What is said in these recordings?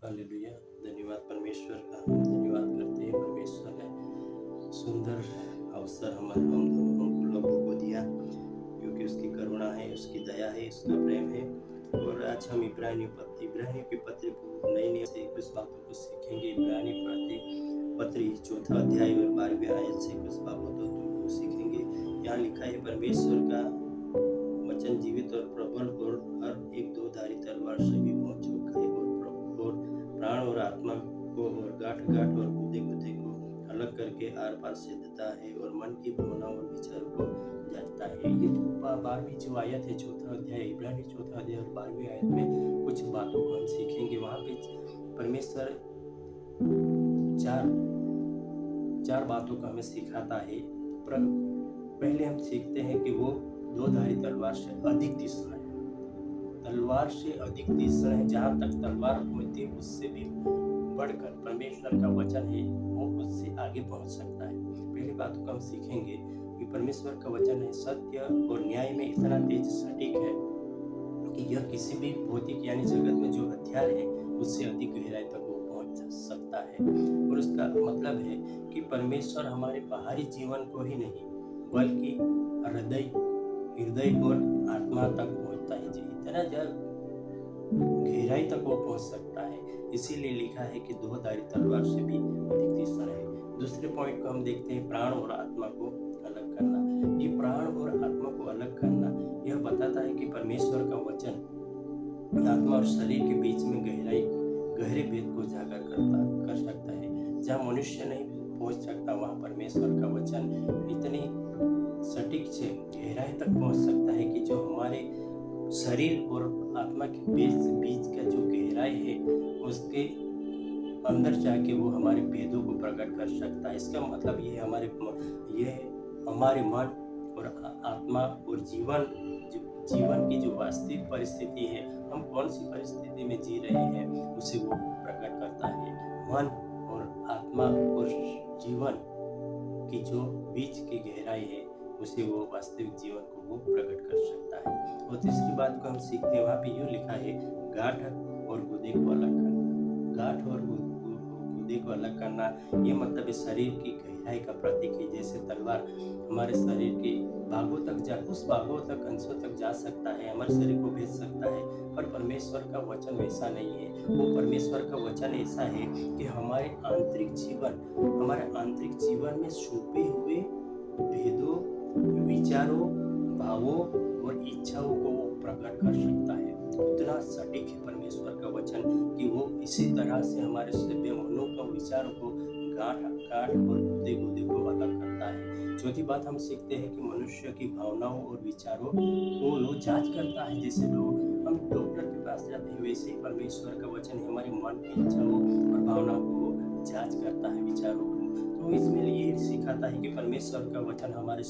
Hallelujah. धन्यवाद परमेश्वर का, हम धन्यवाद करते हैं। परमेश्वर ने सुंदर अवसर हम लोगों को दिया, क्योंकि उसकी करुणा है, उसकी दया है, उसका प्रेम है। और आज हम इब्रानियों के पत्र को नई से कुछ बातों को सीखेंगे। इब्रानी पत्री 4 अध्याय और 12वीं आयत से कुछ बातों को सीखेंगे। यहाँ लिखा है, परमेश्वर का वचन जीवित और प्रबल और हर एक दो धारी तलवार से भी पहुंच चुका है और प्राण और आत्मा को और गांठ गांठ और गुदे गुदे को अलग करके आर पार से देता है और मन की भावना और विचारों को जांचता है। ये 12वीं जो आयत है, 4 अध्याय, इब्रानी 4 अध्याय और 12वीं आयत में कुछ बातों को हम सीखेंगे। वहाँ पे परमेश्वर चार बातों को हमें सिखाता है। पहले हम सीखते हैं कि वो दो धारी तलवार से अधिक तीक्ष्ण है। तलवार से अधिक तीक्ष्ण है। जहाँ तक तलवार पहुंचती है उससे भी बढ़कर परमेश्वर का वचन है, वो उससे आगे पहुंच सकता है। पहली बात को हम सीखेंगे कि परमेश्वर का वचन है सत्य और न्याय में इतना तेज सटीक है कि यह किसी भी भौतिक यानी जगत में जो हथियार है उससे अधिक गहराई तक वो पहुंच सकता है। और उसका मतलब है कि परमेश्वर हमारे बाहरी जीवन को ही नहीं बल्कि हृदय और आत्मा तक पहुंचता है। इतना गहराई तक वो पहुंच सकता है। इसीलिए लिखा है कि दो धारी तलवार से भी अधिक तीक्ष्ण है। दूसरे पॉइंट को हम देखते हैं, प्राण और आत्मा को अलग करना। ये प्राण और आत्मा को अलग करना यह बताता है कि परमेश्वर का वचन आत्मा और शरीर के बीच में गहरे भेद को उजागर कर सकता है। जहाँ मनुष्य नहीं पहुंच सकता वहाँ परमेश्वर का वचन इतनी सटीक से गहराई तक पहुंच सकता है कि जो हमारे शरीर और आत्मा के बीच का जो गहराई है उसके अंदर जाके वो हमारे भेदों को प्रकट कर सकता है। इसका मतलब ये हमारे मन और आत्मा और जीवन की जो वास्तविक परिस्थिति है, हम कौन सी परिस्थिति में जी रहे हैं उसे वो प्रकट करता है। मन और आत्मा और जीवन की जो बीच की गहराई है उसे वो वास्तविक जीवन को वो प्रकट कर सकता है। और तीसरी बात को हम सीखते हैं, वहाँ पे यूँ लिखा है, गांठ और गुदे को अलग करना। गांठ और गुदे को अलग करना ये मतलब है शरीर की गहराई का प्रतीक है। जैसे तलवार हमारे शरीर के उस भागों तक अंशों तक जा सकता है, हमारे शरीर को भेज सकता है, पर परमेश्वर का वचन वैसा नहीं है। वो परमेश्वर का वचन ऐसा है कि हमारे आंतरिक जीवन में छुपे हुए भेदों, विचारों, भावों और इच्छाओं को वो प्रकट कर सकता है। उतना सटीक है परमेश्वर का वचन कि वो इसी तरह से हमारे सभ्य मनों का विचारों को गांठ और गुदे को अलग करता है। चौथी बात हम सीखते हैं कि मनुष्य की भावनाओं और विचारों को वो जांच करता है। जैसे हम डॉक्टर के पास जाते हैं, वैसे ही परमेश्वर का वचन हमारे मन की इच्छाओं और भावनाओं को जांच करता है, विचारों को। तो इसमें ये सिखाता है कि परमेश्वर का वचन हमारे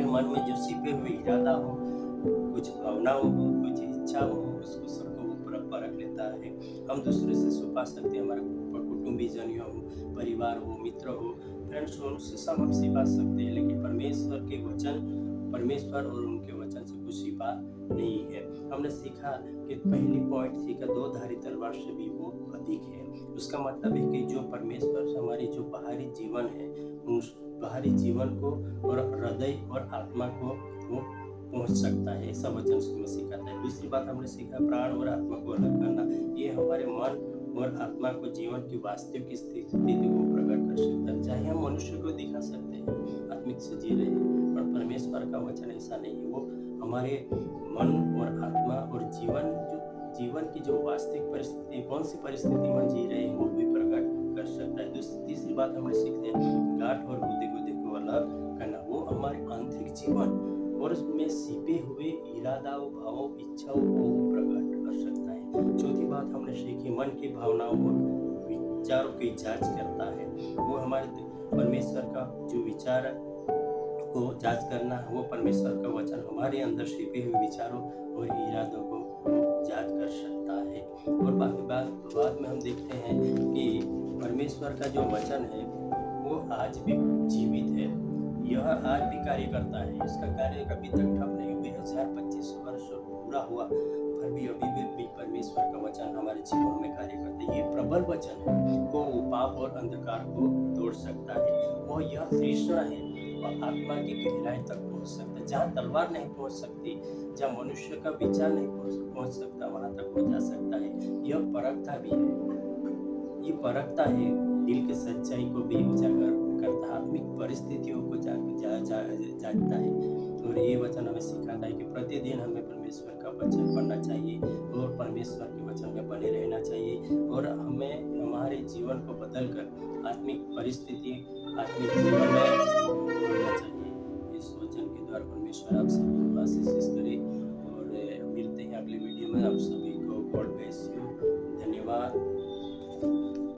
मन में जो छिपे हुए इरादा हो, कुछ भावनाओं हो, कुछ इच्छा हो, उसको सबको परख लेता है। हम दूसरे से छुपा सकते हैं, हमारे कुटुंबीजन हो, परिवार हो, मित्र हो, फ्रेंड्स हो, उनसे सब हम छिपा सकते हैं, लेकिन परमेश्वर और उनके वचन से कुछ छिपा नहीं है। हमने सीखा कि पहली पॉइंट सीखा, दो धारी तलवार से भी वो अधिक है। उसका मतलब है कि जो परमेश्वर हमारी जो बाहरी जीवन है, उस बाहरी जीवन को और हृदय और आत्मा को वो पहुंच सकता है, ऐसा वचन हमें सिखाता है। दूसरी बात हमने सीखा, प्राण और आत्मा को अलग करना। ये हमारे मन और आत्मा को जीवन की वास्तविक स्थिति को प्रकट कर सकता है। चाहे हम मनुष्य को दिखा सकते हैं आत्मिक से जी रहे हैं, पर परमेश्वर का वचन ऐसा नहीं है। वो हमारे मन और आत्मा और जीवन की जो वास्तविक परिस्थिति, कौन सी परिस्थिति में जी रहे हैं, वो भी प्रकट कर सकता है। तीसरी बात हमें सीखते हैं, गांठ और गुदे को अलग करना। वो हमारे आंतरिक जीवन और उसमें छिपे हुए इरादाओं, भावों, इच्छाओं को प्रकट कर सकता है। चौथी बात हमने सीखी, मन की भावनाओं और विचारों की जांच करता है। वो हमारे परमेश्वर का जो विचार को जांच करना, वो परमेश्वर का वचन हमारे अंदर छिपे हुए विचारों और इरादों को जांच कर सकता है। और बाद में हम देखते हैं कि परमेश्वर का जो वचन है वो आज भी जीवित है। यह आज भी कार्य करता है। इसका कार्य कभी तक ठप नहीं हुआ। 2025 वर्ष पूरा हुआ, पर भी अभी भी परमेश्वर का वचन हमारे जीवन में ये प्रबल वचन है, वो पाप और अंधकार को तोड़ सकता है। वो यह तृष्णा है और आत्मा की गहराई तक पहुंच सकता है। जहाँ तलवार नहीं पहुंच सकती, जहाँ मनुष्य का विचार नहीं पहुंच सकता, वहां तक वो जा सकता है। यह परखता भी है, ये परखता है, दिल के सच्चाई को भी उजागर करता है, आत्मिक परिस्थितियों को जानता है। और ये वचन हमें सिखाता है कि प्रतिदिन हमें परमेश्वर का वचन पढ़ना चाहिए और परमेश्वर के वचन में बने रहना चाहिए, और हमें हमारे जीवन को बदलकर आत्मिक परिस्थिति, आत्मिक जीवन में बढ़ना चाहिए। इस वचन के द्वारा परमेश्वर आप सभी को आशीष